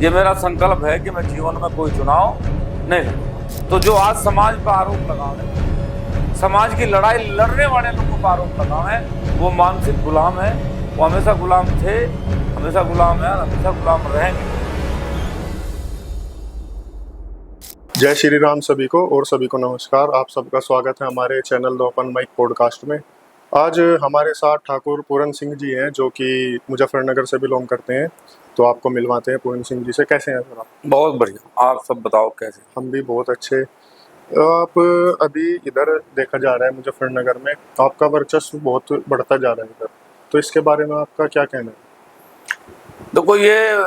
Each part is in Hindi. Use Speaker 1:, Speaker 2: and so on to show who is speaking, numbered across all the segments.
Speaker 1: ये मेरा संकल्प है कि मैं जीवन में कोई चुनाव नहीं लूंगा। तो जो आज समाज पर आरोप लगावे, समाज की लड़ाई लड़ने वाले लोगों पर आरोप लगावे, वो मानसिक गुलाम है। वो हमेशा गुलाम थे, हमेशा गुलाम है और हमेशा गुलाम रहेंगे।
Speaker 2: जय श्री राम सभी को और सभी को नमस्कार। आप सबका स्वागत है हमारे channel the open mic podcast में। आज हमारे साथ ठाकुर पूरन सिंह जी हैं जो कि मुजफ्फरनगर से बिलोंग करते हैं। तो आपको मिलवाते हैं पूरन सिंह जी से। कैसे हैं सर आप?
Speaker 1: बहुत बढ़िया, आप सब बताओ कैसे?
Speaker 2: हम भी बहुत अच्छे। आप अभी इधर देखा जा रहा है मुजफ्फरनगर में आपका वर्चस्व बहुत बढ़ता जा रहा है इधर, तो इसके बारे में आपका क्या कहना है?
Speaker 1: देखो, ये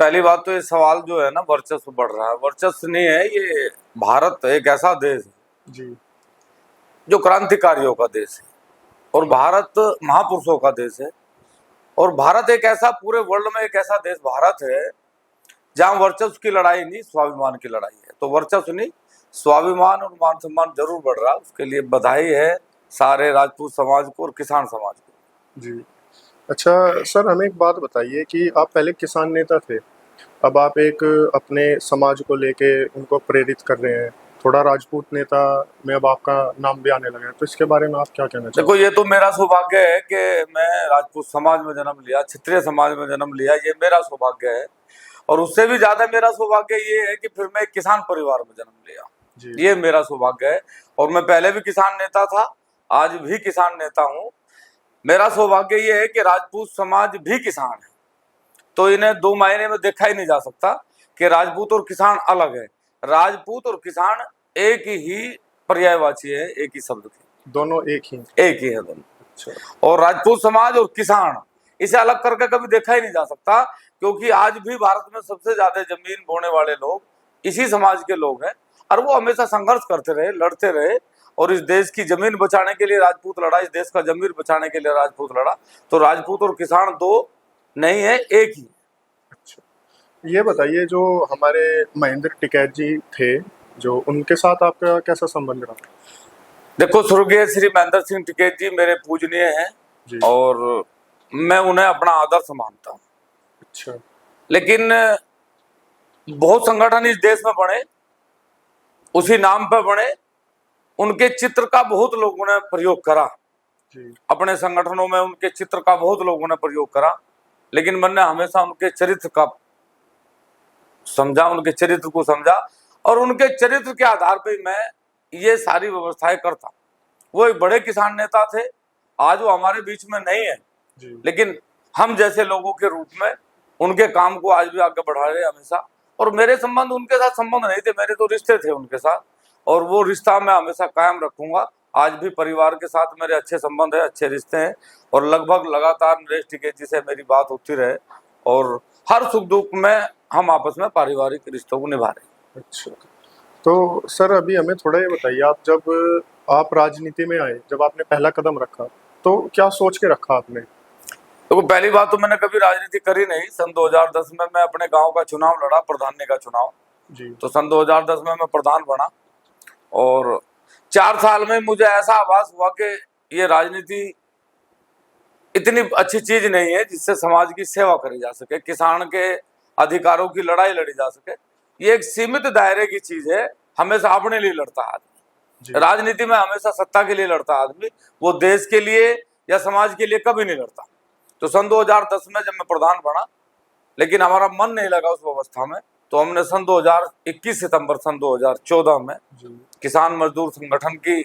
Speaker 1: पहली बात तो ये सवाल जो है ना, वर्चस्व बढ़ रहा है। वर्चस्व नहीं है, ये भारत एक ऐसा देश है
Speaker 2: जी
Speaker 1: जो क्रांतिकारियों का देश है और भारत महापुरुषों का देश है। और भारत एक ऐसा, पूरे वर्ल्ड में एक ऐसा देश भारत है जहां वर्चस्व की लड़ाई नहीं, स्वाभिमान की लड़ाई है। तो वर्चस्व नहीं, स्वाभिमान और मान सम्मान जरूर बढ़ रहा है। उसके लिए बधाई है सारे राजपूत समाज को और किसान समाज को।
Speaker 2: जी। अच्छा सर, हमें एक बात बताइए कि आप पहले किसान नेता थे, अब आप एक अपने समाज को लेके उनको प्रेरित कर रहे हैं, थोड़ा राजपूत नेता में अब आपका नाम भी आने लगा है, तो इसके बारे में आप क्या कहना
Speaker 1: देखो,
Speaker 2: चाहोगे?
Speaker 1: ये तो मेरा सौभाग्य है कि मैं राजपूत समाज में जन्म लिया, क्षत्रिय समाज में जन्म लिया। ये मेरा सौभाग्य है। और उससे भी ज्यादा मेरा सौभाग्य ये है कि फिर मैं एक किसान परिवार में जन्म लिया।
Speaker 2: जी
Speaker 1: ये मेरा सौभाग्य है। और मैं पहले भी किसान नेता था, आज भी किसान नेता हूँ। मेरा सौभाग्य ये है कि राजपूत समाज भी किसान है, तो इन्हें दो मायने में देखा ही नहीं जा सकता कि राजपूत और किसान अलग है। राजपूत और किसान एक ही पर्यायवाची है, एक ही शब्द के,
Speaker 2: दोनों एक ही?
Speaker 1: एक ही है दोनों।
Speaker 2: अच्छा
Speaker 1: और राजपूत समाज और किसान, इसे अलग करके कभी देखा ही नहीं जा सकता, क्योंकि आज भी भारत में सबसे ज्यादा जमीन बोने वाले लोग इसी समाज के लोग हैं। और वो हमेशा संघर्ष करते रहे, लड़ते रहे। और इस देश की जमीन बचाने के लिए राजपूत लड़ा, इस देश का जमीन बचाने के लिए राजपूत लड़ा। तो राजपूत और किसान दो नहीं है, एक ही।
Speaker 2: अच्छा, ये बताइए जो हमारे महेंद्र टिकैत जी थे, जो उनके साथ आपका कैसा संबंध रहा?
Speaker 1: देखो, स्वर्गीय श्री महेंद्र सिंह टिकैत जी मेरे पूजनीय हैं
Speaker 2: जी।
Speaker 1: और मैं उन्हें अपना आदर्श मानता हूँ।
Speaker 2: अच्छा
Speaker 1: लेकिन बहुत संगठन इस देश में बने, उसी नाम पे बने। उनके चित्र का बहुत लोगों ने प्रयोग करा
Speaker 2: जी।
Speaker 1: अपने संगठनों में, उनके चित्र का बहुत लोगों ने प्रयोग करा। लेकिन मैंने हमेशा उनके चरित्र का समझा, उनके चरित्र को समझा और उनके चरित्र के आधार पर मैं ये सारी व्यवस्थाएं करता। वो एक बड़े किसान नेता थे, आज वो हमारे बीच में नहीं है,
Speaker 2: जी।
Speaker 1: लेकिन हम जैसे लोगों के रूप में उनके काम को आज भी आगे बढ़ा रहे हमेशा। और मेरे संबंध उनके साथ संबंध नहीं थे, मेरे तो रिश्ते थे उनके साथ, और वो रिश्ता मैं हमेशा कायम रखूंगा। आज भी परिवार के साथ मेरे अच्छे संबंध है, अच्छे रिश्ते हैं और लगभग लगातार नरेश टिकैत जी से मेरी बात होती रहे और हर सुख दुख में हम आपस में पारिवारिक रिश्तों को निभा रहे हैं।
Speaker 2: अच्छा, तो सर अभी हमें थोड़ा ये बताइए, आप जब आप राजनीति में आए, जब आपने पहला कदम रखा, तो क्या सोच के रखा आपने?
Speaker 1: तो पहली बात तो मैंने कभी राजनीति करी नहीं। सन 2010 में मैं अपने गांव का चुनाव लड़ा, प्रधानी का चुनाव।
Speaker 2: जी।
Speaker 1: तो सन 2010 में मैं प्रधान बना और 4 साल में मुझे ऐसा आभास हुआ कि ये राजनीति इतनी अच्छी चीज नहीं है जिससे समाज की सेवा करी जा सके, किसान के अधिकारों की लड़ाई लड़ी जा सके। ये एक सीमित दायरे की चीज है। हमेशा अपने लिए लड़ता है आदमी, राजनीति में हमेशा सत्ता के लिए लड़ता है आदमी, वो देश के लिए या समाज के लिए कभी नहीं लड़ता। तो सन 2010 में जब मैं प्रधान बना, लेकिन हमारा मन नहीं लगा उस व्यवस्था में, तो हमने सन 2021 सितंबर सन 2014 में किसान मजदूर संगठन की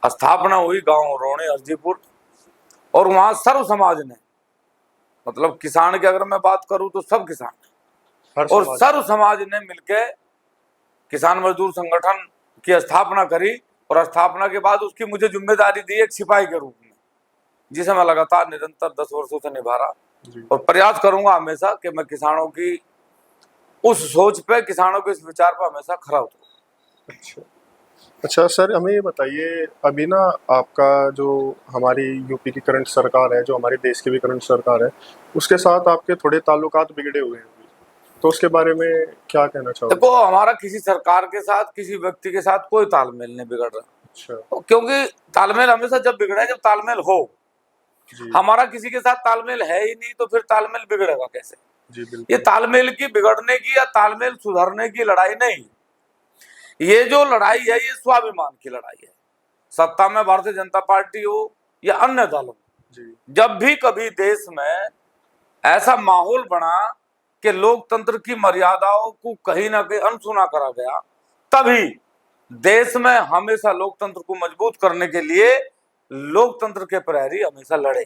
Speaker 1: स्थापना हुई गांव रोणी हरजीपुर। और वहां सर्व समाज ने, मतलब किसान की अगर मैं बात करूं तो सब किसान और सर्व समाज ने मिलकर किसान मजदूर संगठन की स्थापना करी। और स्थापना के बाद उसकी मुझे जिम्मेदारी दी एक सिपाही के रूप में, जिसे मैं लगातार निरंतर 10 वर्षों से निभा रहा और प्रयास करूंगा हमेशा कि मैं किसानों की उस सोच पे, किसानों के इस विचार पर हमेशा खरा उतरूं।
Speaker 2: अच्छा अच्छा सर, हमें ये बताइए, अभी ना आपका जो हमारी यूपी की करंट सरकार है, जो हमारे देश की भी करंट सरकार है, उसके साथ आपके थोड़े ताल्लुकात बिगड़े हुए हैं अभी, तो उसके बारे में क्या कहना चाहोगे?
Speaker 1: देखो, हमारा किसी सरकार के साथ, किसी व्यक्ति के साथ कोई तालमेल नहीं बिगड़ रहा।
Speaker 2: अच्छा।
Speaker 1: क्योंकि तालमेल हमेशा जब बिगड़े, जब तालमेल हो। हमारा किसी के साथ तालमेल है ही नहीं, तो फिर तालमेल बिगड़ेगा कैसे?
Speaker 2: जी
Speaker 1: ये
Speaker 2: बिल्कुल।
Speaker 1: तालमेल की बिगड़ने की या तालमेल सुधरने की लड़ाई नहीं, ये जो लड़ाई है ये स्वाभिमान की लड़ाई है। सत्ता में भारतीय जनता पार्टी हो या अन्य दल हो,
Speaker 2: जी
Speaker 1: जब भी कभी देश में ऐसा माहौल बना कि लोकतंत्र की मर्यादाओं को कहीं ना कहीं अनसुना करा गया, तभी देश में हमेशा लोकतंत्र को मजबूत करने के लिए लोकतंत्र के प्रहरी हमेशा लड़े।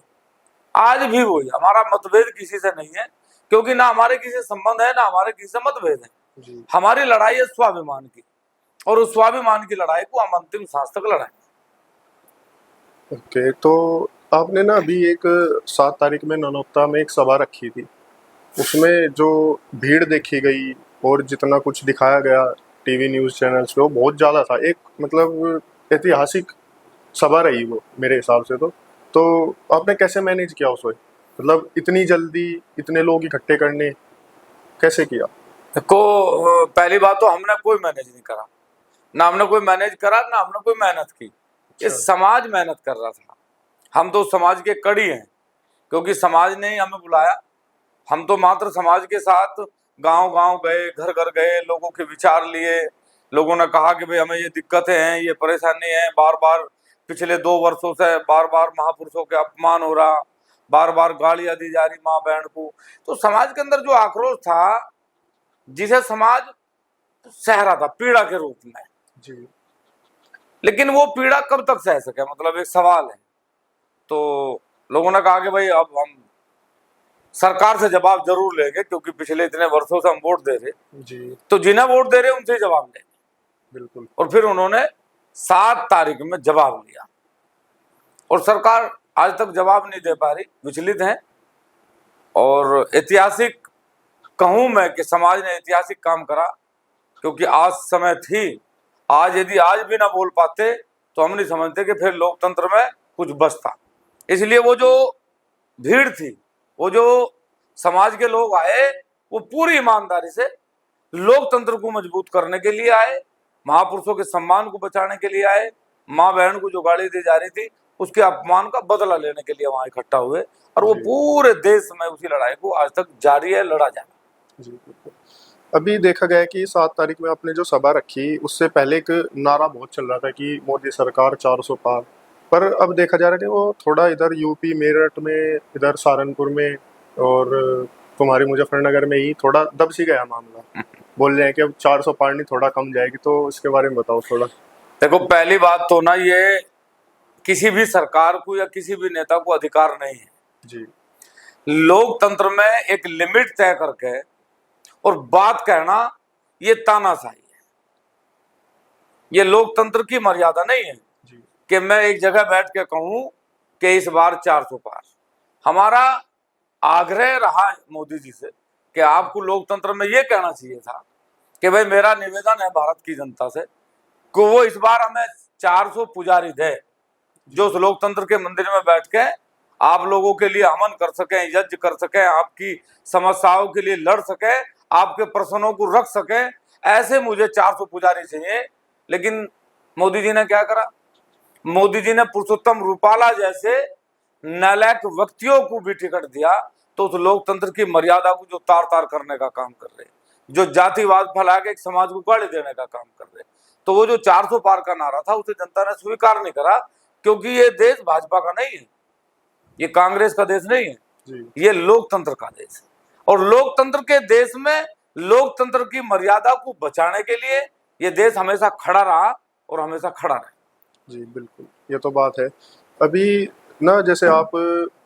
Speaker 1: आज भी वही, हमारा मतभेद किसी से नहीं है, क्योंकि ना हमारे किसी से संबंध है ना हमारे किसी से मतभेद है।
Speaker 2: जी।
Speaker 1: हमारी लड़ाई है स्वाभिमान की, और उस स्वाभिमान की लड़ाई को हम अंतिम सांस तक लड़ाएंगे।
Speaker 2: ओके, तो आपने ना अभी एक 7 तारीख में ननौत्ता में एक सभा रखी थी, उसमें जो भीड़ देखी गई और जितना कुछ दिखाया गया टीवी न्यूज़ चैनल्स पे, वो बहुत ज़्यादा था। एक मतलब ऐतिहासिक सभा रही वो मेरे हिसाब से। तो आपने कैसे मैनेज किया उसको, मतलब इतनी जल्दी इतने लोग इकट्ठे करने, कैसे किया?
Speaker 1: देखो, पहली बात तो हमने कोई मैनेज नहीं करा, ना हमने कोई मैनेज करा ना हमने कोई मेहनत की। ये
Speaker 2: अच्छा।
Speaker 1: समाज मेहनत कर रहा था। हम तो समाज के कड़ी हैं, क्योंकि समाज ने ही हमें बुलाया। हम तो मात्र समाज के साथ गांव गांव गए, घर घर गए, लोगों के विचार लिए। लोगों ने कहा कि भाई हमें ये दिक्कतें हैं, ये परेशानी है, बार बार पिछले 2 वर्षों से बार बार महापुरुषों के अपमान हो रहा, बार बार गालियां दी जा रही माँ बहन को। तो समाज के अंदर जो आक्रोश था, जिसे समाज सह रहा था पीड़ा के रूप में,
Speaker 2: जी
Speaker 1: लेकिन वो पीड़ा कब तक सह सके, मतलब एक सवाल है। तो लोगों ने कहा कि भाई अब हम सरकार से जवाब जरूर लेंगे, क्योंकि पिछले इतने वर्षों से हम वोट दे रहे,
Speaker 2: जी
Speaker 1: तो जिन्हें वोट दे रहे उनसे जवाब लेंगे।
Speaker 2: बिल्कुल।
Speaker 1: और फिर उन्होंने 7 तारीख में जवाब लिया, और सरकार आज तक जवाब नहीं दे पा रही, विचलित है। और ऐतिहासिक कहूं मैं कि समाज ने ऐतिहासिक काम करा, क्योंकि आज समय थी। आज यदि आज भी ना बोल पाते तो हम नहीं समझते कि फिर लोकतंत्र में कुछ बचता। इसलिए वो जो भीड़ थी, वो जो समाज के लोग आए, वो पूरी ईमानदारी से लोकतंत्र को मजबूत करने के लिए आए, महापुरुषों के सम्मान को बचाने के लिए आए। माँ बहन को जो गाली दी जा रही थी उसके अपमान का बदला लेने के लिए वहां इकट्ठा हुए, और वो
Speaker 2: जी
Speaker 1: पूरे देश में उसी लड़ाई को आज तक जारी है, लड़ा जा रहा।
Speaker 2: जी बिल्कुल। अभी देखा गया है कि 7 तारीख में आपने जो सभा रखी, उससे पहले एक नारा बहुत चल रहा था कि मोदी सरकार 400 पार। पर अब देखा जा रहा है कि वो थोड़ा इधर यूपी मेरठ में, इधर सहारनपुर में और तुम्हारी मुजफ्फरनगर में ही थोड़ा दब सी गया मामला। बोल रहे हैं कि अब 400 पार नहीं, थोड़ा कम जाएगी। तो इसके बारे में बताओ थोड़ा।
Speaker 1: देखो, पहली बात तो ना, ये किसी भी सरकार को या किसी भी नेता को अधिकार नहीं है
Speaker 2: जी
Speaker 1: लोकतंत्र में एक लिमिट तय करके और बात कहना, ये तानाशाही है। ये लोकतंत्र की मर्यादा नहीं है
Speaker 2: जी
Speaker 1: कि मैं एक जगह बैठ के कहूं कि इस बार 400 पार। हमारा आग्रह रहा मोदी जी से कि आपको लोकतंत्र में ये कहना चाहिए था कि भाई मेरा निवेदन है भारत की जनता से कि वो इस बार हमें 400 पुजारी दे, जो उस लोकतंत्र के मंदिर में बैठ के आप लोगों के लिए हवन कर सकें, यज्ञ कर सकें, आपकी समस्याओं के लिए लड़ सके, आपके प्रश्नों को रख सके। ऐसे मुझे 400 पुजारी चाहिए। लेकिन मोदी जी ने क्या करा? मोदी जी ने पुरुषोत्तम रूपाला जैसे नालायक व्यक्तियों को भी टिकट दिया, तो उस लोकतंत्र की मर्यादा को जो तार तार करने का काम कर रहे, जो जातिवाद फैला के एक समाज को गाली देने का काम कर रहे। तो वो जो 400 पार का नारा था उसे जनता ने स्वीकार नहीं करा, क्योंकि ये देश भाजपा का नहीं है, ये कांग्रेस का देश नहीं है,
Speaker 2: जी
Speaker 1: ये लोकतंत्र का देश है। और लोकतंत्र के देश में लोकतंत्र की मर्यादा को बचाने के लिए ये देश हमेशा खड़ा रहा और हमेशा खड़ा रहे।
Speaker 2: जी बिल्कुल, ये तो बात है। अभी ना जैसे आप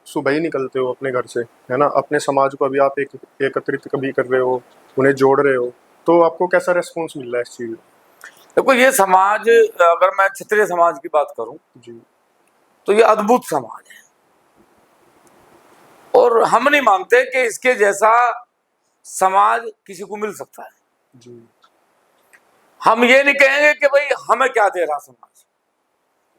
Speaker 2: सुबह ही निकलते हो अपने घर से, है ना, अपने समाज को अभी आप एकत्रित कभी कर रहे हो, उन्हें जोड़ रहे हो, तो आपको कैसा रेस्पॉन्स मिल रहा है इस चीज़ में?
Speaker 1: देखो, ये समाज, अगर मैं क्षत्रिय समाज की बात करूं
Speaker 2: जी
Speaker 1: तो ये अद्भुत समाज है, और हम नहीं मानते कि इसके जैसा समाज किसी को मिल सकता है।
Speaker 2: जी
Speaker 1: हम ये नहीं कहेंगे कि भाई हमें क्या दे रहा समाज,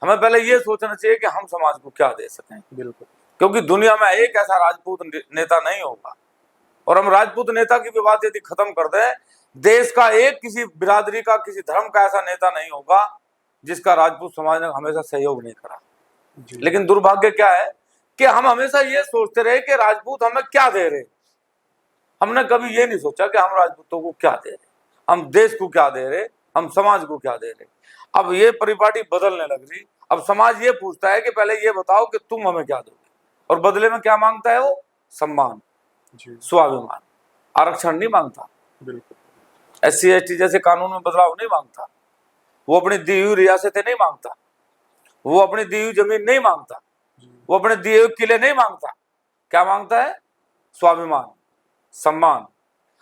Speaker 1: हमें पहले ये सोचना चाहिए कि हम समाज को क्या दे सकें।
Speaker 2: बिल्कुल।
Speaker 1: क्योंकि दुनिया में एक ऐसा राजपूत नेता नहीं होगा, और हम राजपूत नेता की भी बात यदि खत्म कर दें, देश का एक किसी बिरादरी का, किसी धर्म का ऐसा नेता नहीं होगा जिसका राजपूत समाज ने हमेशा सहयोग नहीं करा।
Speaker 2: जी
Speaker 1: लेकिन दुर्भाग्य क्या है कि हम हमेशा ये सोचते रहे कि राजपूत हमें क्या दे रहे, हमने कभी ये नहीं सोचा कि हम राजपूतों को क्या दे रहे, हम देश को क्या दे रहे, हम समाज को क्या दे रहे। अब ये परिपाटी बदलने लग रही। अब समाज ये पूछता है कि पहले ये बताओ कि तुम हमें क्या दोगे, और बदले में क्या मांगता है वो? सम्मान, स्वाभिमान, आरक्षण नहीं मांगता।
Speaker 2: बिल्कुल।
Speaker 1: SC ST जैसे कानून में बदलाव नहीं मांगता, वो अपनी दी हुई रियासतें नहीं मांगता, वो अपनी दी हुई जमीन नहीं मांगता, वो अपने दिए हुए किले नहीं मांगता। क्या मांगता है? स्वाभिमान, सम्मान।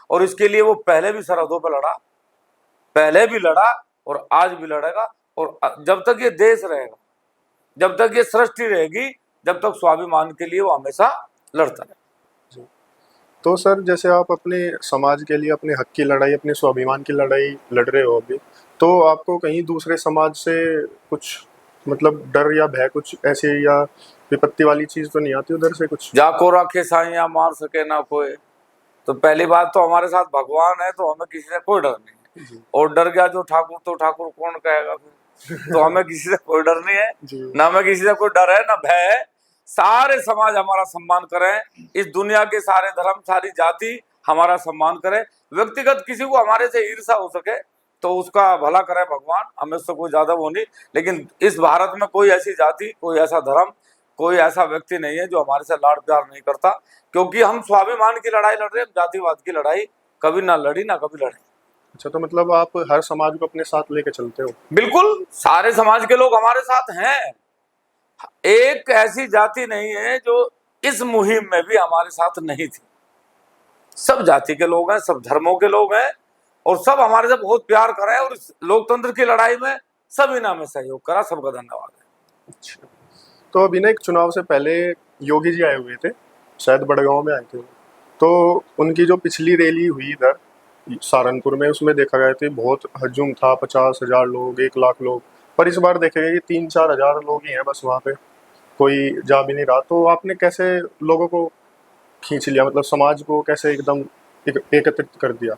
Speaker 1: और इसके लिए वो पहले भी सरहदों पर लड़ा, पहले भी लड़ा और आज भी लड़ेगा। और जब तक ये देश रहेगा, जब तक ये सृष्टि रहेगी, जब तक स्वाभिमान के लिए वो हमेशा लड़ता रहेगा।
Speaker 2: तो सर, जैसे आप अपने समाज के लिए अपने हक की लड़ाई, अपने स्वाभिमान की लड़ाई लड़ रहे हो अभी, तो आपको कहीं दूसरे समाज से कुछ मतलब डर या भय, कुछ ऐसे या विपत्ति वाली चीज तो नहीं आती उधर से कुछ?
Speaker 1: जाको राखे साइया मार सके ना कोई। तो पहली बात तो हमारे साथ भगवान है, तो हमें किसी से कोई डर नहीं है। और डर गया जो ठाकुर, तो ठाकुर कौन कहेगा फिर? तो हमें किसी से कोई डर नहीं है, ना हमें किसी से कोई डर है ना भय है। सारे समाज हमारा सम्मान करें, इस दुनिया के सारे धर्म, सारी जाति हमारा सम्मान करें। व्यक्तिगत किसी को हमारे से ईर्ष्या हो सके तो उसका भला करे भगवान, हमें उससे कोई ज्यादा वो नहीं। लेकिन इस भारत में कोई ऐसी जाति, कोई ऐसा धर्म, कोई ऐसा व्यक्ति नहीं है जो हमारे से लाड़ प्यार नहीं करता, क्योंकि हम स्वाभिमान की लड़ाई लड़ रहे हैं, जातिवाद की लड़ाई कभी ना लड़ी, ना कभी लड़े।
Speaker 2: अच्छा, तो मतलब आप हर समाज को अपने साथ लेके चलते हो?
Speaker 1: बिल्कुल, सारे समाज के लोग हमारे साथ हैं। एक ऐसी जाति नहीं है जो इस मुहिम में भी हमारे साथ नहीं थी। सब जाति के लोग हैं, सब धर्मों के लोग हैं, और सब हमारे से बहुत प्यार कर रहे हैं। और इस लोकतंत्र की लड़ाई में सभी ने हमें सहयोग करा, सबका धन्यवाद है।
Speaker 2: अच्छा, तो अभी ना एक चुनाव से पहले योगी जी आए हुए थे, शायद बड़गांव में आए थे। तो उनकी जो पिछली रैली हुई इधर सहारनपुर में, उसमें देखा गया था बहुत हजूम था, 50,000 लोग, 1 लाख लोग। पर इस बार देखे गए कि 3-4 हजार लोग ही हैं बस वहाँ पे, कोई जा भी नहीं रहा। तो आपने कैसे लोगों को खींच लिया, मतलब समाज को कैसे एकदम एकत्रित कर दिया?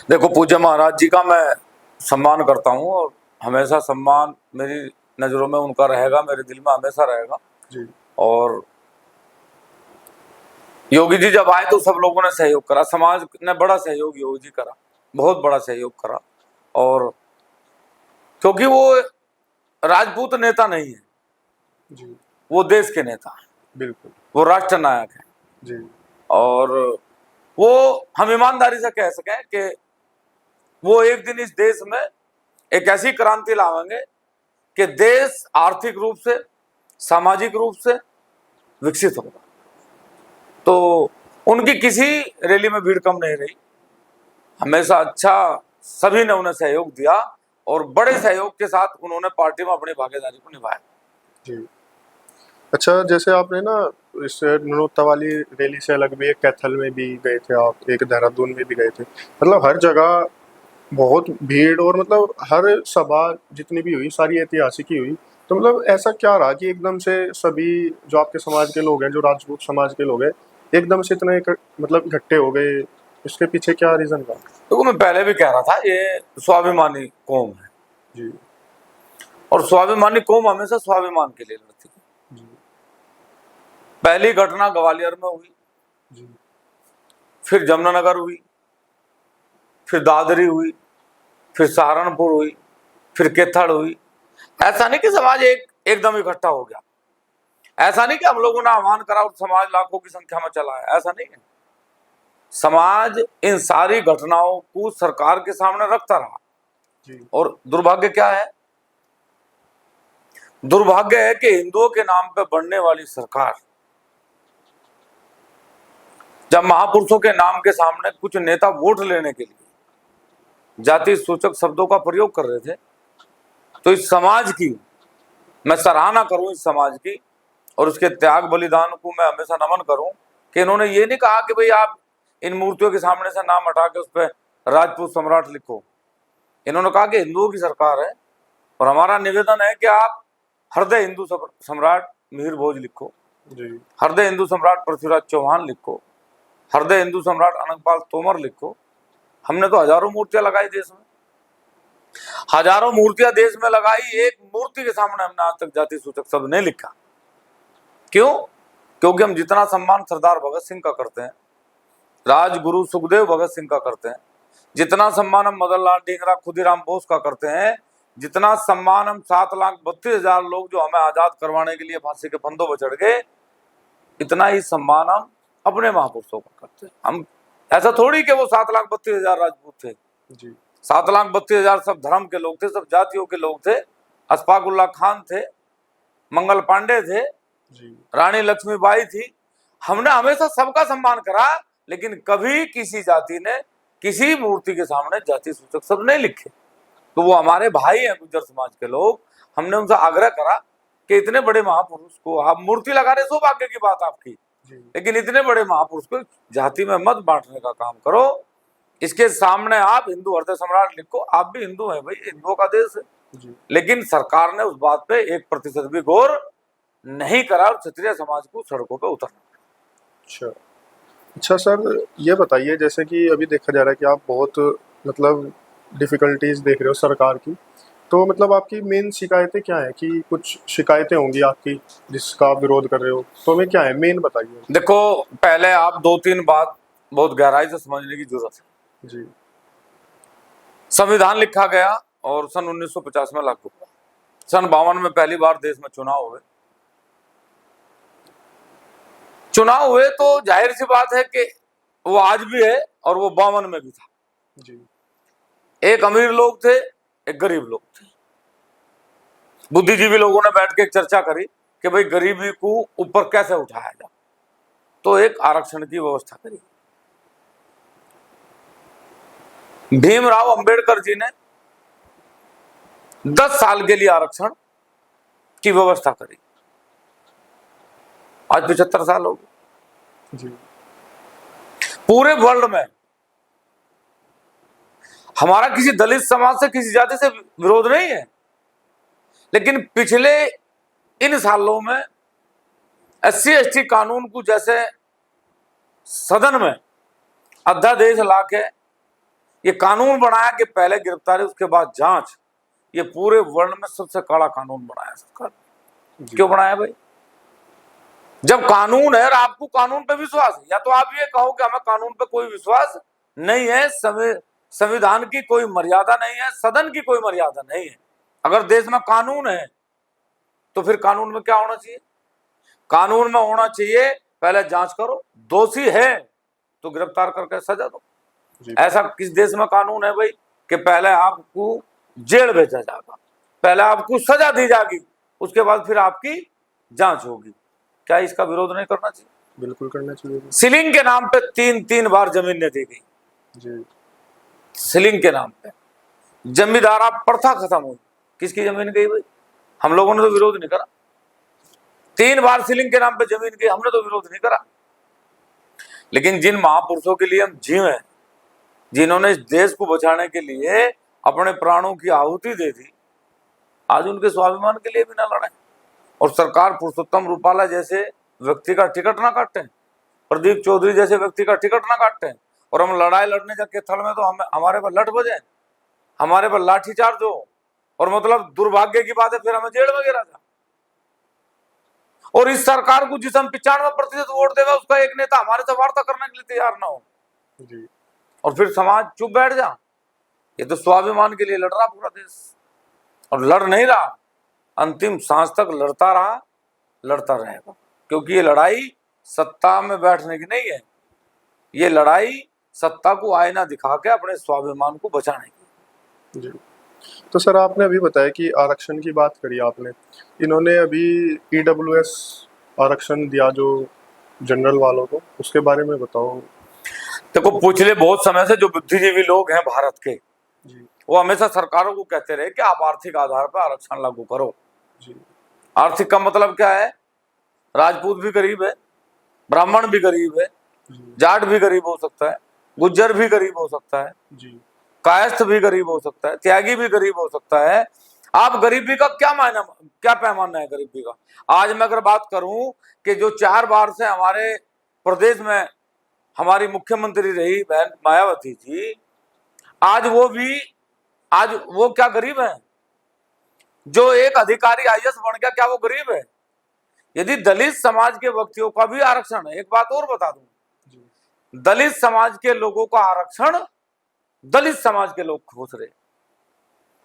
Speaker 1: देखो, पूज्य महाराज जी का मैं सम्मान करता हूँ, और हमेशा सम्मान मेरी नजरों में उनका रहेगा, मेरे दिल में हमेशा रहेगा
Speaker 2: जी।
Speaker 1: और योगी जी जब आए तो सब लोगों ने सहयोग करा, समाज ने बड़ा सहयोग योगी जी करा, बहुत बड़ा सहयोग करा। और क्योंकि वो राजपूत नेता नहीं है
Speaker 2: जी,
Speaker 1: वो देश के नेता है,
Speaker 2: बिल्कुल।
Speaker 1: वो राष्ट्र नायक है।
Speaker 2: जी,
Speaker 1: और वो हम ईमानदारी से कह सकें कि वो एक दिन इस देश में एक ऐसी क्रांति लाएंगे कि देश आर्थिक रूप से, सामाजिक रूप से विकसित होगा। तो उनकी किसी रैली में भीड़ कम नहीं रही, हमेशा अच्छा सभी ने उन्हें सहयोग दिया, और बड़े सहयोग के साथ उन्होंने पार्टी में अपनी भागीदारी को निभाया।
Speaker 2: जी। अच्छा, जैसे आपने ना इस नरोत्ता वाली रैली से अलग भी एक कैथल में भी गए थे आप, एक देहरादून में भी गए थे, मतलब हर जगह बहुत भीड़, और मतलब हर सभा जितनी भी हुई सारी ऐतिहासिक ही हुई। तो मतलब ऐसा क्या रहा कि एकदम से सभी जो आपके समाज के लोग हैं, जो राजपूत समाज के लोग हैं, एकदम से इतने मतलब इकट्ठे हो गए? इसके पीछे क्या रीजन था?
Speaker 1: तो मैं पहले भी कह रहा था, ये स्वाभिमानी कौम है
Speaker 2: जी,
Speaker 1: और स्वाभिमानी कौम हमेशा स्वाभिमान के लिए लड़ती है।
Speaker 2: जी,
Speaker 1: पहली घटना ग्वालियर में हुई,
Speaker 2: जी,
Speaker 1: फिर जमुनानगर हुई, फिर दादरी हुई, फिर सहारनपुर हुई, फिर केथड़ हुई। ऐसा नहीं कि समाज एकदम इकट्ठा हो गया, ऐसा नहीं कि हम लोगों ने आह्वान करा और समाज लाखों की संख्या में चला है, ऐसा नहीं है। समाज इन सारी घटनाओं को सरकार के सामने रखता रहा।
Speaker 2: जी,
Speaker 1: और दुर्भाग्य क्या है? दुर्भाग्य है कि हिंदुओं के नाम पे बनने वाली सरकार जब महापुरुषों के नाम के सामने कुछ नेता वोट लेने के लिए जाति सूचक शब्दों का प्रयोग कर रहे थे, तो इस समाज की मैं सराहना करूं, इस समाज की और उसके त्याग बलिदान को मैं हमेशा नमन करूं कि इन्होंने ये नहीं कहा कि भाई आप इन मूर्तियों के सामने से नाम हटा के उस पर राजपूत सम्राट लिखो। इन्होंने कहा कि हिंदुओं की सरकार है और हमारा निवेदन है कि आप हृदय हिंदू सम्राट मिहिर भोज लिखो,
Speaker 2: जी,
Speaker 1: हृदय हिंदू सम्राट पृथ्वीराज चौहान लिखो, हृदय हिंदू सम्राट अनंतपाल तोमर लिखो। हमने तो हजारों मूर्तियां लगाई देश में, हजारों मूर्तियां देश में लगाई, एक मूर्ति के सामने हमने आज तक जाति सूचक शब्द नहीं लिखा। क्यों? क्योंकि हम जितना सम्मान सरदार भगत सिंह का करते हैं, राजगुरु सुखदेव भगत सिंह का करते हैं, जितना सम्मान हम मदन लाल ढींगरा खुदीराम बोस का करते हैं, जितना सम्मान हम 7,32,000 लोग जो हमें आजाद करवाने के लिए फांसी के फंदों पर चढ़ गए, इतना ही सम्मान हम अपने महापुरुषों का करते हैं। हम ऐसा थोड़ी कि वो 7,32,000 राजपूत थे
Speaker 2: जी
Speaker 1: 7,32,000 सब धर्म के लोग थे, सब जातियों के लोग थे। अशफाकुल्ला खान थे, मंगल पांडे थे,
Speaker 2: जी
Speaker 1: रानी लक्ष्मीबाई थी। हमने हमेशा सबका सम्मान करा, लेकिन कभी किसी जाति ने किसी मूर्ति के सामने जाति सूचक शब्द नहीं लिखे। तो वो हमारे भाई हैं गुर्जर समाज के लोग। हमने उनसे आग्रह करा कि इतने बड़े महापुरुष को आप मूर्ति लगा रहे, सौभाग्य की बात आपकी,
Speaker 2: जी
Speaker 1: लेकिन इतने बड़े महापुरुष को जाति में मत बांटने का काम करो। इसके सामने आप हिंदू हृदय सम्राट लिखो, आप भी हिंदू हैं भाई, हिंदुओं का देश है।
Speaker 2: जी
Speaker 1: लेकिन सरकार ने उस बात पे 1% भी गौर नहीं करा और क्षत्रिय समाज को सड़कों पे उतरना।
Speaker 2: अच्छा अच्छा सर, ये बताइए जैसे कि अभी देखा जा रहा है कि आप बहुत मतलब डिफ़िकल्टीज देख रहे हो सरकार की, तो मतलब आपकी मेन शिकायतें क्या है? कि कुछ शिकायतें होंगी आपकी जिसका आप विरोध कर रहे हो, तो हमें क्या है मेन बताइए।
Speaker 1: देखो, पहले आप 2-3 बात बहुत गहराई से समझने की जरूरत है।
Speaker 2: जी
Speaker 1: संविधान लिखा गया और सन 1950 में लागू हुआ। सन 52 में पहली बार देश में चुनाव हुए तो जाहिर सी बात है कि वो आज भी है और वो 52 में भी था।
Speaker 2: जी
Speaker 1: एक अमीर लोग थे, एक गरीब लोग थे। बुद्धिजीवी लोगों ने बैठ के एक चर्चा करी कि भाई गरीबी को ऊपर कैसे उठाया जाए, तो एक आरक्षण की व्यवस्था करी। भीमराव अंबेडकर जी ने 10 साल के लिए आरक्षण की व्यवस्था करी। आज 75 साल हो गए।
Speaker 2: जी
Speaker 1: पूरे वर्ल्ड में हमारा किसी दलित समाज से, किसी जाति से विरोध नहीं है, लेकिन पिछले इन सालों में SC/ST कानून को जैसे सदन में अध्यादेश लाके ये कानून बनाया कि पहले गिरफ्तारी उसके बाद जांच, ये पूरे वर्ल्ड में सबसे कड़ा कानून बनाया सरकार ने। क्यों बनाया भाई? जब कानून है और आपको कानून पे विश्वास है, या तो आप ये कहो कि हमें कानून पे कोई विश्वास नहीं है, संविधान की कोई मर्यादा नहीं है, सदन की कोई मर्यादा नहीं है। अगर देश में कानून है तो फिर कानून में क्या होना चाहिए? कानून में होना चाहिए पहले जांच करो, दोषी है तो गिरफ्तार करके सजा दो। ऐसा किस देश में कानून है भाई कि पहले आपको जेल भेजा जाएगा, पहले आपको सजा दी जाएगी, उसके बाद फिर आपकी जांच होगी? क्या इसका विरोध नहीं करना चाहिए?
Speaker 2: बिल्कुल करना चाहिए।
Speaker 1: सीलिंग के नाम पे 3-3 बार जमीन दी गई।
Speaker 2: जी
Speaker 1: सीलिंग के नाम पे जमींदारा प्रथा खत्म हुई। किसकी जमीन गई भाई? हम लोगों ने तो विरोध नहीं करा। 3 बार सीलिंग के नाम पे जमीन गई, हमने तो विरोध नहीं करा। लेकिन जिन महापुरुषों के लिए हम जीव हैं, जिन्होंने इस देश को बचाने के लिए अपने प्राणों की आहुति दे दी, आज उनके स्वाभिमान के लिए भी ना लड़े। और सरकार पुरुषोत्तम रूपाला जैसे व्यक्ति का टिकट ना काटे, प्रदीप चौधरी जैसे व्यक्ति का टिकट ना काटे, और हम लड़ाई लड़ने जाके थल में तो हमारे पर लठ बजे, हमारे पर लाठीचार्ज हो, और मतलब दुर्भाग्य की बात है फिर हमें जेल में गिरा जा। और इस सरकार को जिस हम 95% वोट देगा, उसका एक नेता हमारे से वार्ता करने के लिए तैयार ना हो
Speaker 2: जी
Speaker 1: और फिर समाज चुप बैठ जा। ये तो स्वाभिमान के लिए लड़ रहा पूरा देश, और लड़ नहीं रहा, अंतिम सांस तक लड़ता रहा, लड़ता रहेगा। क्योंकि ये लड़ाई सत्ता में बैठने की नहीं है, ये लड़ाई सत्ता को आईना दिखा के अपने स्वाभिमान को बचाने की।
Speaker 2: जी तो सर, आपने अभी बताया कि आरक्षण की बात करी आपने, इन्होंने अभी EWS आरक्षण दिया जो जनरल वालों को, उसके बारे में बताओ।
Speaker 1: देखो, पिछले बहुत समय से जो बुद्धिजीवी लोग हैं भारत के,
Speaker 2: जी
Speaker 1: वो हमेशा सरकारों को कहते रहे कि आप आर्थिक आधार पर आरक्षण लागू करो।
Speaker 2: जी
Speaker 1: आर्थिक का मतलब क्या है? राजपूत भी गरीब है, ब्राह्मण भी गरीब है, जाट भी गरीब हो सकता है, गुज्जर भी गरीब हो सकता है,
Speaker 2: जी
Speaker 1: कायस्थ भी गरीब हो सकता है, त्यागी भी गरीब हो सकता है। आप गरीबी का क्या पैमाना है गरीबी का? आज मैं अगर बात करूं कि जो 4 बार से हमारे प्रदेश में हमारी मुख्यमंत्री रही बहन मायावती जी, आज वो क्या गरीब है? जो एक अधिकारी IAS बन गया, क्या वो गरीब है? यदि दलित समाज के व्यक्तियों का भी आरक्षण है, एक बात और बता दूं, दलित समाज के लोगों का आरक्षण दलित समाज के लोग खोज रहे।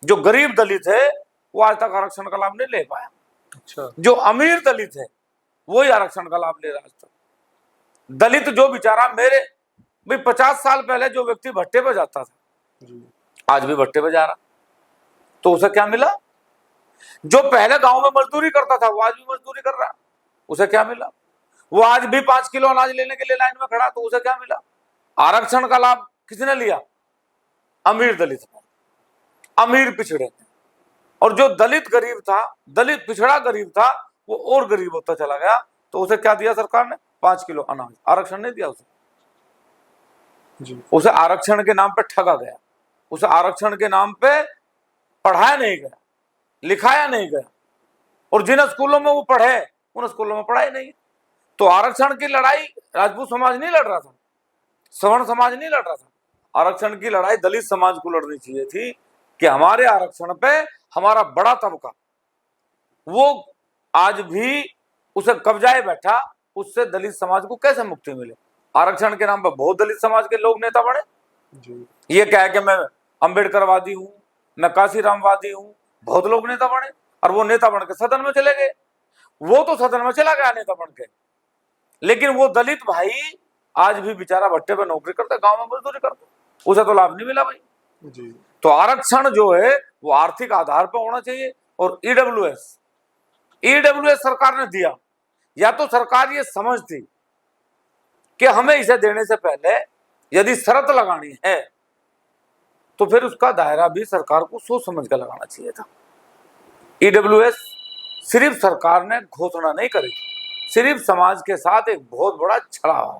Speaker 1: जो गरीब दलित है वो आज तक आरक्षण का लाभ नहीं ले पाया।
Speaker 2: अच्छा।
Speaker 1: जो अमीर दलित है वही आरक्षण का लाभ ले रहा है आज तक। दलित जो बेचारा मेरे भाई 50 साल पहले जो व्यक्ति भट्टे पे जाता था
Speaker 2: जी।
Speaker 1: आज भी भट्टे पे जा रहा, तो उसे क्या मिला? जो पहले गांव में मजदूरी करता था वो आज भी मजदूरी कर रहा, उसे क्या मिला? वो आज भी 5 किलो अनाज लेने के लिए लाइन में खड़ा, तो उसे क्या मिला? आरक्षण का लाभ किसने लिया? अमीर दलित ने, अमीर पिछड़े ने। और जो दलित गरीब था, दलित पिछड़ा गरीब था, वो और गरीब होता चला गया। तो उसे क्या दिया सरकार ने? 5 किलो अनाज। आरक्षण नहीं दिया उसे।
Speaker 2: जी।
Speaker 1: उसे आरक्षण के नाम पे ठगा गया, उसे आरक्षण के नाम पे पढ़ाया नहीं गया, लिखाया नहीं गया। और जिन स्कूलों में वो पढ़े उन स्कूलों में पढ़ाई नहीं। तो आरक्षण की लड़ाई राजपूत समाज नहीं लड़ रहा था, सवर्ण समाज नहीं लड़ रहा था। आरक्षण की लड़ाई दलित समाज को लड़नी चाहिए थी कि हमारे आरक्षण पे हमारा बड़ा तबका वो आज भी उसे कब्जाए बैठा, उससे दलित समाज को कैसे मुक्ति मिले? आरक्षण के नाम पर बहुत दलित समाज के लोग नेता बने।
Speaker 2: जी।
Speaker 1: ये क्या है कि मैं अंबेडकरवादी हूं, मैं काशीरामवादी हूं, बहुत लोग नेता बने। और वो नेता बन के सदन में चले गए। वो तो सदन में चला गया नेता बन के, लेकिन वो दलित भाई आज भी बेचारा भट्टे पे नौकरी करता, गांव में मजदूरी करता, उसे तो लाभ नहीं मिला भाई।
Speaker 2: जी।
Speaker 1: तो आरक्षण जो है वो आर्थिक आधार पर होना चाहिए। और ईडब्ल्यूएस सरकार ने दिया, या तो सरकार ये समझती कि हमें इसे देने से पहले यदि शर्त लगानी है तो फिर उसका दायरा भी सरकार को सोच समझ कर लगाना चाहिए था। ईडब्ल्यूएस सिर्फ सरकार ने घोषणा नहीं करी, सिर्फ समाज के साथ एक बहुत बड़ा छड़ावा।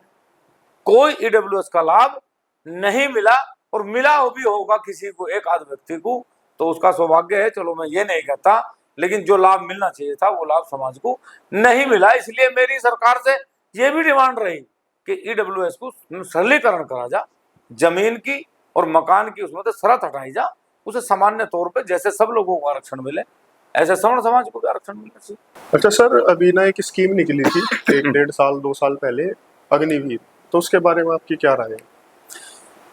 Speaker 1: कोई ईडब्ल्यूएस का लाभ नहीं मिला, और मिला हो भी होगा किसी को, एक आध व्यक्ति को, तो उसका सौभाग्य है। चलो मैं ये नहीं कहता, लेकिन जो लाभ मिलना चाहिए था वो लाभ समाज को नहीं मिला। इसलिए मेरी सरकार से ये भी डिमांड रही कि ईडब्ल्यूएस को सरलीकरण करा जा, जमीन की और मकान की उसमें तो शर्त हटाई जा, उसे सामान्य तौर पे जैसे सब लोगों को आरक्षण मिले ऐसे सवर्ण समाज को भी आरक्षण मिलना चाहिए।
Speaker 2: अच्छा सर, अभी ना एक स्कीम निकली थी 1-1.5 साल 2 साल पहले, अग्निवीर, तो उसके बारे में आपकी क्या राय है?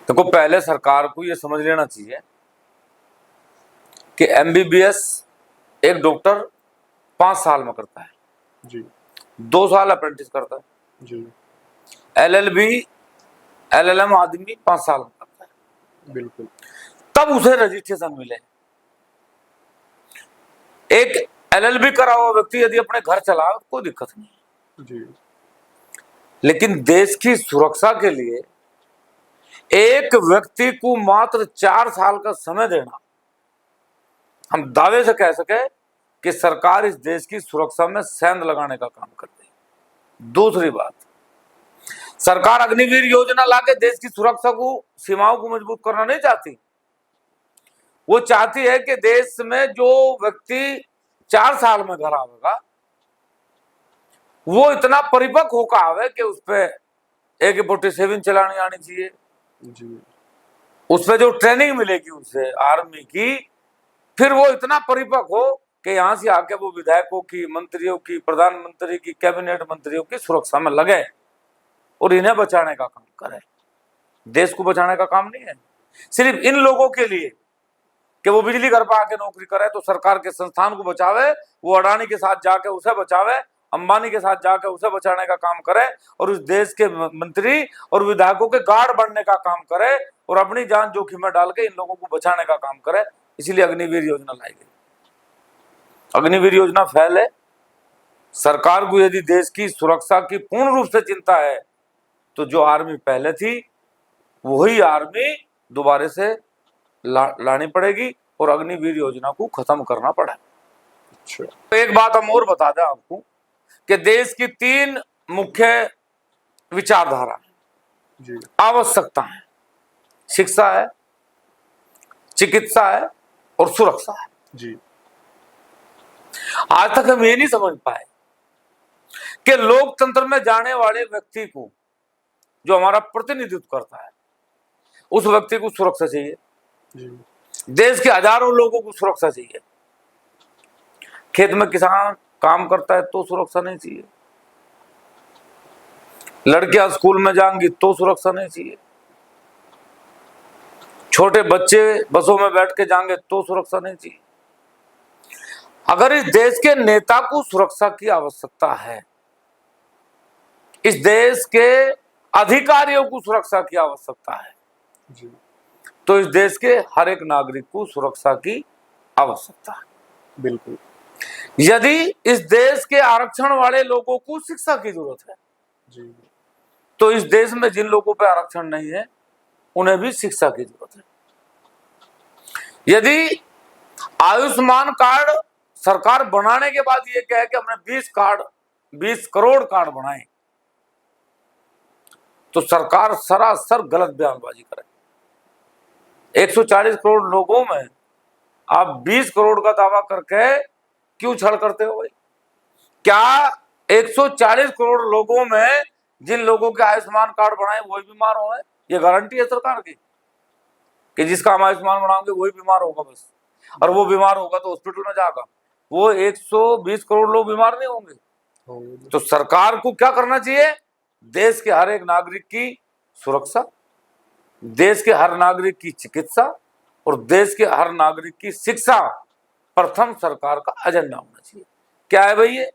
Speaker 1: देखो, पहले सरकार को ये समझ लेना चाहिए कि एमबीबीएस एक डॉक्टर 5 साल में करता है
Speaker 2: जी।
Speaker 1: 2 साल अप्रेंटिस करता है
Speaker 2: जी।
Speaker 1: एलएलबी एलएलएम आदमी 5 साल में करता है,
Speaker 2: बिल्कुल।
Speaker 1: तब उसे रजिस्ट्रेशन मिले। एक एलएलबी करा हुआ व्यक्ति यदि अपने घर चला कोई दिक्कत नहीं,
Speaker 2: जी।
Speaker 1: लेकिन देश की सुरक्षा के लिए एक व्यक्ति को मात्र 4 साल का समय देना, हम दावे से कह सके कि सरकार इस देश की सुरक्षा में सेंध लगाने का काम कर रही है। दूसरी बात, सरकार अग्निवीर योजना लाके देश की सुरक्षा को, सीमाओं को मजबूत करना नहीं चाहती। वो चाहती है कि देश में जो व्यक्ति 4 साल में घर आवेगा वो इतना परिपक्व होकर आवे कि उस पर AK-47 चलानी आनी चाहिए,
Speaker 2: जी।
Speaker 1: उसमें जो ट्रेनिंग मिलेगी उसे आर्मी की, फिर वो इतना परिपक्व हो कि यहां से आके वो विधायकों की, मंत्रियों की, प्रधानमंत्री की, कैबिनेट मंत्रियों की सुरक्षा में लगे और इन्हें बचाने का काम करे। देश को बचाने का काम नहीं है सिर्फ इन लोगों के लिए कि वो बिजली घर पर आके नौकरी करे तो सरकार के संस्थान को बचावे, वो अडानी के साथ जाके उसे बचावे, अंबानी के साथ जाके उसे बचाने का काम करे, और उस देश के मंत्री और विधायकों के गार्ड बनने का काम करे और अपनी जान जोखिम में डाल के इन लोगों को बचाने का काम करे। इसलिए अग्निवीर योजना लाई गई। अग्निवीर योजना फेल है। सरकार को यदि देश की सुरक्षा की पूर्ण रूप से चिंता है तो जो आर्मी पहले थी वही आर्मी दोबारा से लानी पड़ेगी और अग्निवीर योजना को खत्म करना पड़ा।
Speaker 2: अच्छा।
Speaker 1: तो एक बात हम और बता दें आपको कि देश की 3 मुख्य विचारधारा
Speaker 2: जी।
Speaker 1: आवश्यकता है, शिक्षा है, चिकित्सा है और सुरक्षा है।
Speaker 2: जी।
Speaker 1: आज तक हम ये नहीं समझ पाए कि लोकतंत्र में जाने वाले व्यक्ति को, जो हमारा प्रतिनिधित्व करता है, उस व्यक्ति को सुरक्षा चाहिए।
Speaker 2: जी।
Speaker 1: देश के हजारों लोगों को सुरक्षा चाहिए। खेत में किसान काम करता है तो सुरक्षा नहीं चाहिए। लड़कियां स्कूल में जाएंगी तो सुरक्षा नहीं चाहिए, छोटे बच्चे बसों में बैठ के जाएंगे तो सुरक्षा नहीं चाहिए। अगर इस देश के नेता को सुरक्षा की आवश्यकता है, इस देश के अधिकारियों को सुरक्षा की आवश्यकता है,
Speaker 2: जी
Speaker 1: तो इस देश के हर एक नागरिक को सुरक्षा की आवश्यकता है।
Speaker 2: बिल्कुल।
Speaker 1: यदि इस देश के आरक्षण वाले लोगों को शिक्षा की जरूरत है,
Speaker 2: जी
Speaker 1: तो इस देश में जिन लोगों पे आरक्षण नहीं है उन्हें भी शिक्षा की जरूरत है। यदि आयुष्मान कार्ड सरकार बनाने के बाद ये कहे कि हमने 20 करोड़ कार्ड बनाए, तो सरकार सरासर गलत बयानबाजी करे। 140 करोड़ लोगों में आप 20 करोड़ का दावा करके क्यों छल करते हो भाई? क्या 140 करोड़ लोगों में जिन लोगों के आयुष्मान कार्ड बनाए वही बीमार हो गए? ये गारंटी है सरकार की कि जिसका हम आयुष्मान बनाएंगे वही बीमार होगा बस, और वो बीमार होगा तो हॉस्पिटल में जाएगा, वो 120 करोड़ लोग बीमार नहीं होंगे। तो सरकार को क्या करना चाहिए? देश के हर एक नागरिक की सुरक्षा, देश के हर नागरिक की चिकित्सा और देश के हर नागरिक की शिक्षा प्रथम सरकार का एजेंडा होना चाहिए। क्या है भाई ये?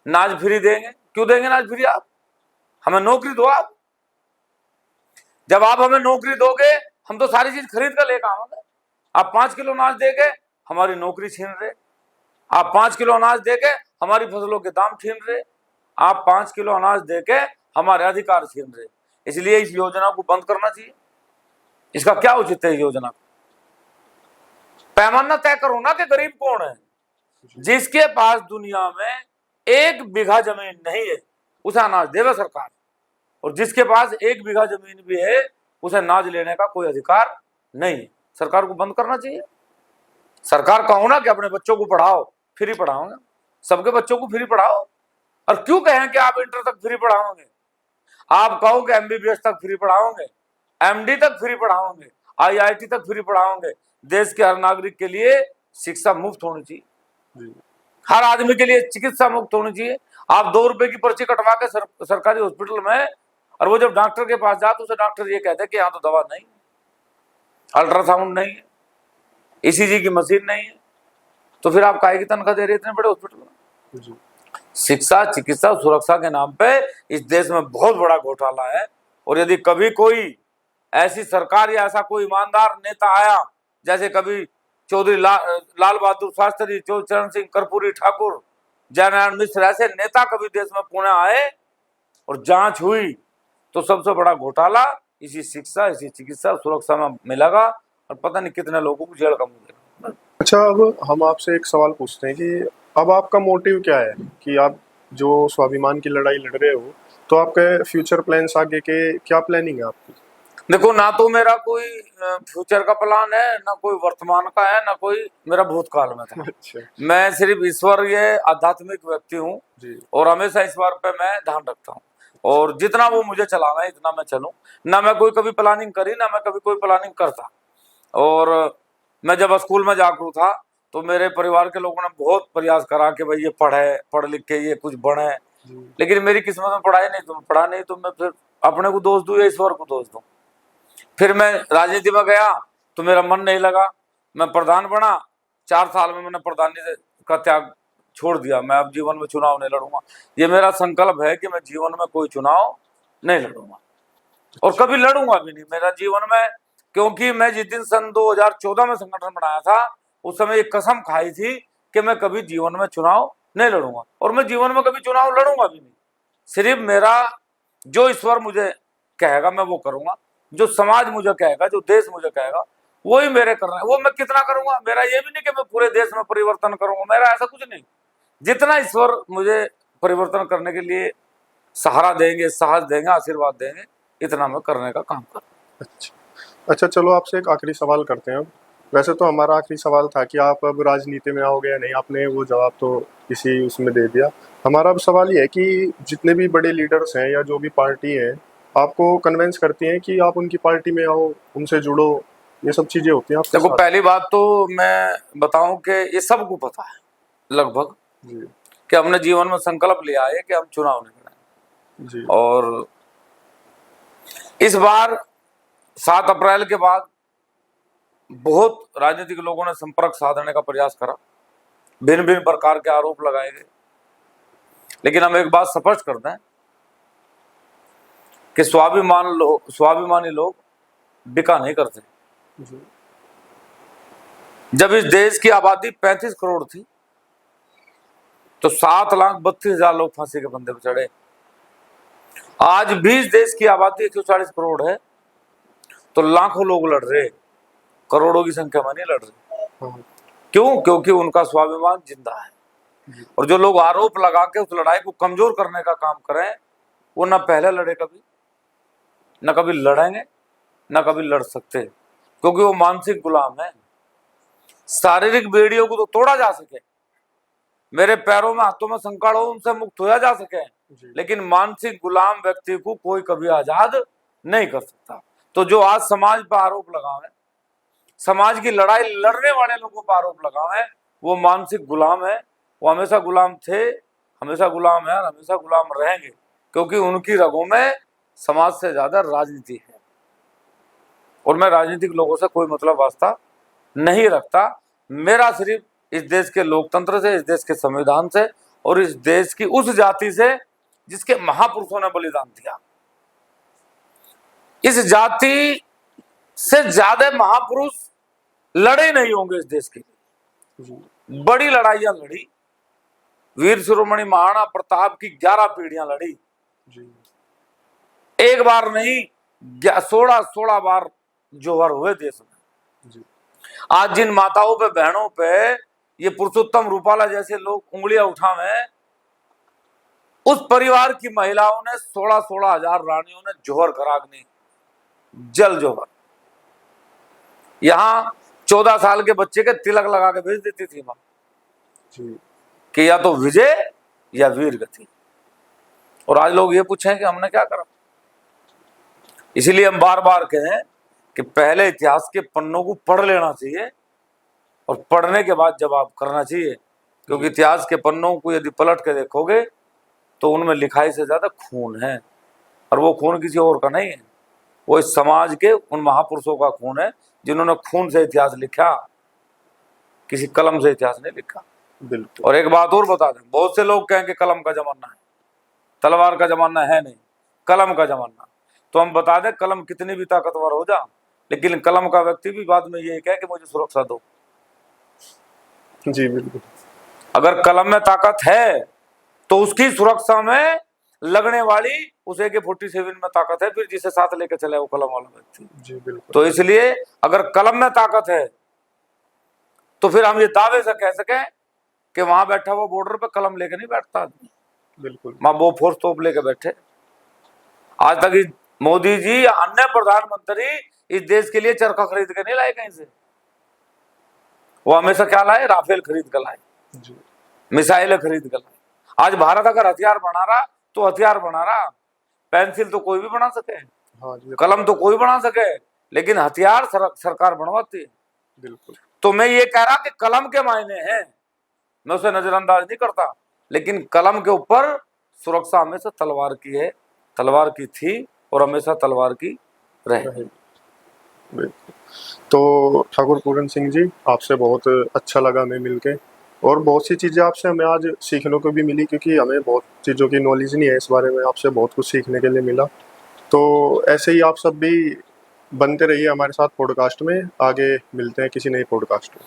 Speaker 1: नाज फ्री देंगे? क्यों देंगे नाज फ्री? आप हमें नौकरी दो। आप जब आप हमें नौकरी दोगे हम तो सारी चीज खरीद कर लेकर आएंगे। आप 5 किलो अनाज देके हमारी नौकरी छीन रहे, आप 5 किलो अनाज देके हमारी फसलों के दाम छीन रहे, आप 5 किलो अनाज देके हमारे अधिकार छीन रहे। इसलिए इस योजना को बंद करना चाहिए। इसका क्या उचित है? योजना पैमाना तय करो ना कि गरीब कौन है। जिसके पास दुनिया में 1 बीघा जमीन नहीं है उसे अनाज देवे सरकार, और जिसके पास 1 बीघा जमीन भी है उसे अनाज लेने का कोई अधिकार नहीं है। सरकार को बंद करना चाहिए। सरकार कहो ना कि अपने बच्चों को पढ़ाओ, फ्री पढ़ाओगे, सबके बच्चों को फ्री पढ़ाओ। और क्यों कहें कि आप इंटर तक फ्री पढ़ाओगे? आप कहो कि MBBS तक फ्री पढ़ाओगे, MD तक फ्री पढ़ाओगे, IIT तक फ्री पढ़ाओगे। देश के हर नागरिक के लिए शिक्षा मुफ्त होनी चाहिए, हर आदमी के लिए चिकित्सा मुफ्त होनी चाहिए। आप 2 रुपए की पर्ची कटवा के सरकारी हॉस्पिटल में, और वो जब डॉक्टर के पास जाते उसे डॉक्टर ये कहते हैं कि यहाँ तो दवा नहीं, अल्ट्रासाउंड नहीं है, ECG की मशीन नहीं है, तो फिर आप काहे की तनख्वाह दे रहे इतने बड़े हॉस्पिटल में? शिक्षा, चिकित्सा, सुरक्षा के नाम पे इस देश में बहुत बड़ा घोटाला है। और यदि कभी कोई ऐसी सरकार या ऐसा कोई ईमानदार नेता आया, जैसे कभी चौधरी लाल बहादुर शास्त्री, चरण सिंह कर्पूरी ठाकुर, जयनारायण मिश्र, ऐसे नेता कभी देश में पुणे आए और जांच हुई, तो सबसे बड़ा घोटाला इसी शिक्षा, इसी चिकित्सा, सुरक्षा में मिलेगा, और पता नहीं कितने लोगों को जेल का मुंह देगा।
Speaker 2: अच्छा, अब हम आपसे एक सवाल पूछते हैं कि अब आपका मोटिव क्या है कि आप जो स्वाभिमान की लड़ाई लड़ रहे हो, तो आपके फ्यूचर प्लान्स, आगे के क्या प्लानिंग है आपकी?
Speaker 1: देखो, ना तो मेरा कोई फ्यूचर का प्लान है, ना कोई वर्तमान का है, ना कोई मेरा भूतकाल में था।
Speaker 2: अच्छा।
Speaker 1: मैं सिर्फ ईश्वर, ये आध्यात्मिक व्यक्ति हूँ और हमेशा ईश्वर पे मैं ध्यान रखता हूँ, और जितना वो मुझे चलाना है इतना मैं चलूँ। ना मैं कोई कभी प्लानिंग करी, ना मैं कभी कोई प्लानिंग करता। और मैं जब स्कूल में जागरूक था तो मेरे परिवार के लोगों ने बहुत प्रयास करा कि भाई ये पढ़ लिख के ये कुछ बने, लेकिन मेरी किस्मत में पढ़ाई नहीं, तो पढ़ा नहीं, तो मैं फिर अपने को दोष दूं या ईश्वर को दोष दूं। फिर मैं राजनीति में गया तो मेरा मन नहीं लगा, मैं प्रधान बना। 4 साल में मैंने प्रधानी का त्याग छोड़ दिया। मैं अब जीवन में चुनाव नहीं लड़ूंगा। ये मेरा संकल्प है कि मैं जीवन में कोई चुनाव नहीं लड़ूंगा, और कभी लड़ूंगा भी नहीं मेरा जीवन में, क्योंकि मैं जिस दिन सन 2014 में संगठन बनाया था उस समय एक कसम खाई थी कि मैं कभी जीवन में चुनाव नहीं लड़ूंगा, और मैं जीवन में कभी चुनाव लड़ूंगा भी नहीं। सिर्फ मेरा जो ईश्वर मुझे कहेगा मैं वो करूंगा, जो समाज मुझे कहेगा, जो देश मुझे कहेगा वही मेरे करना है। वो मैं कितना करूंगा, मेरा ये भी नहीं कि मैं पूरे देश में परिवर्तन करूंगा, मेरा ऐसा कुछ नहीं। जितना ईश्वर मुझे परिवर्तन करने के लिए सहारा देंगे, साहस देंगे, आशीर्वाद देंगे, इतना मैं करने का काम करूँ।
Speaker 2: अच्छा, चलो आपसे एक आखिरी सवाल करते हैं। वैसे तो हमारा आखिरी सवाल था कि आप अब राजनीति में आओगे या नहीं, आपने वो जवाब तो इसी उसमें दे दिया। हमारा अब सवाल ये है कि जितने भी बड़े लीडर्स हैं या जो भी पार्टी है आपको कन्विंस करती हैं कि आप उनकी पार्टी में आओ, उनसे जुड़ो, ये सब चीजें होती हैं आपके
Speaker 1: देखो,
Speaker 2: साथ?
Speaker 1: पहली बात तो मैं बताऊं कि ये सबको पता है लगभग कि हमने जीवन में संकल्प लिया है कि हम चुनाव नहीं लड़ेंगे, और इस बार 7 अप्रैल के बाद बहुत राजनीतिक लोगों ने संपर्क साधने का प्रयास करा, भिन्न भिन्न प्रकार के आरोप लगाए गए, लेकिन हम एक बात स्पष्ट कर दें कि स्वाभिमानी लोग बिका नहीं करते। जब इस देश की आबादी 35 करोड़ थी तो 7,32,000 लोग फांसी के फंदे पर चढ़े। आज भी इस देश की आबादी 140 करोड़ है तो लाखों लोग लड़ रहे, करोड़ों की संख्या में नहीं लड़ रहे। क्यों? क्योंकि उनका स्वाभिमान जिंदा है। और जो लोग आरोप लगा के उस लड़ाई को कमजोर करने का काम करें, वो ना पहले लड़े कभी, न कभी लड़ेंगे, न कभी लड़ सकते, क्योंकि वो मानसिक गुलाम है। शारीरिक बेड़ियों को तो तोड़ा जा सके, मेरे पैरों में हाथों में संकट हो उनसे मुक्त होया जा सके, लेकिन मानसिक गुलाम व्यक्ति को कोई कभी आजाद नहीं कर सकता। तो जो आज समाज पर आरोप लगावे, समाज की लड़ाई लड़ने वाले लोगों पर आरोप लगावे, वो मानसिक गुलाम है। वो हमेशा गुलाम थे, हमेशा गुलाम है और हमेशा गुलाम रहेंगे, क्योंकि उनकी रगों में समाज से ज्यादा राजनीति है। और मैं राजनीतिक लोगों से कोई मतलब वास्ता नहीं रखता। मेरा सिर्फ इस देश के लोकतंत्र से, इस देश के संविधान से और इस देश की उस जाति से जिसके महापुरुषों ने बलिदान दिया। इस जाति से ज्यादा महापुरुष लड़े नहीं होंगे इस देश के लिए। बड़ी लड़ाइयां लड़ी, वीर शिरोमणि महाराणा प्रताप की 11 पीढ़ियां लड़ी, एक बार नहीं 16 बार जोहर हुए देश में। आज जिन माताओं पे, बहनों पे ये पुरुषोत्तम रूपाला जैसे लोग उंगलियां उठावे, उस परिवार की महिलाओं ने 16 हजार रानियों ने जोहर कराग्नि, जल जोहर। यहां 14 साल के बच्चे के तिलक लगा के भेज देती थी मां कि या तो विजय या वीर गति। और आज लोग ये पूछें कि हमने क्या करा। इसीलिए हम बार बार कहें कि पहले इतिहास के पन्नों को पढ़ लेना चाहिए और पढ़ने के बाद जवाब करना चाहिए, क्योंकि इतिहास के पन्नों को यदि पलट के देखोगे तो उनमें लिखाई से ज्यादा खून है, और वो खून किसी और का नहीं है, वो इस समाज के उन महापुरुषों का खून है जिन्होंने खून से इतिहास लिखा, किसी कलम से इतिहास नहीं लिखा।
Speaker 2: बिल्कुल।
Speaker 1: और एक बात और बता दें, बहुत से लोग कहें कि कलम का जमाना है, तलवार का जमाना है नहीं, कलम का जमाना। तो हम बता दें, कलम कितनी भी ताकतवर हो जा, लेकिन कलम का व्यक्ति भी बाद में ये कहे कि मुझे सुरक्षा दो।
Speaker 2: जी बिल्कुल।
Speaker 1: अगर कलम में ताकत है तो उसकी सुरक्षा में लगने वाली उस AK-47 में ताकत है, फिर जिसे साथ लेके चले वो कलम वाला व्यक्ति।
Speaker 2: जी बिल्कुल।
Speaker 1: तो इसलिए अगर कलम में ताकत है तो फिर हम ये दावे से कह सकें कि वहां बैठा हुआ बॉर्डर पे कलम लेके नहीं बैठता आदमी,
Speaker 2: बिल्कुल।
Speaker 1: वहां वो फोर्स तोप लेके बैठे। आज तक मोदी जी या अन्य प्रधानमंत्री इस देश के लिए चरखा खरीद के नहीं लाए कहीं से, वो हमेशा क्या लाए? राफेल खरीद कर लाए, मिसाइलें खरीद कर लाए। आज भारत अगर हथियार बना रहा तो हथियार बना रहा, पेंसिल तो कोई भी बना सके, कलम तो कोई बना सके, लेकिन हथियार सरकार बनवाती है।
Speaker 2: बिल्कुल।
Speaker 1: तो मैं ये कह रहा कि कलम के मायने हैं, मैं उसे नजरअंदाज नहीं करता, लेकिन कलम के ऊपर सुरक्षा हमेशा तलवार की है, तलवार की थी और हमेशा तलवार की रहेगी।
Speaker 2: तो ठाकुर पूरन सिंह जी, आपसे बहुत अच्छा लगा हमें मिलके, और बहुत सी चीज़ें आपसे हमें आज सीखने को भी मिली, क्योंकि हमें बहुत चीज़ों की नॉलेज नहीं है इस बारे में। आपसे बहुत कुछ सीखने के लिए मिला। तो ऐसे ही आप सब भी बनते रहिए हमारे साथ पॉडकास्ट में। आगे मिलते हैं किसी नई पॉडकास्ट में।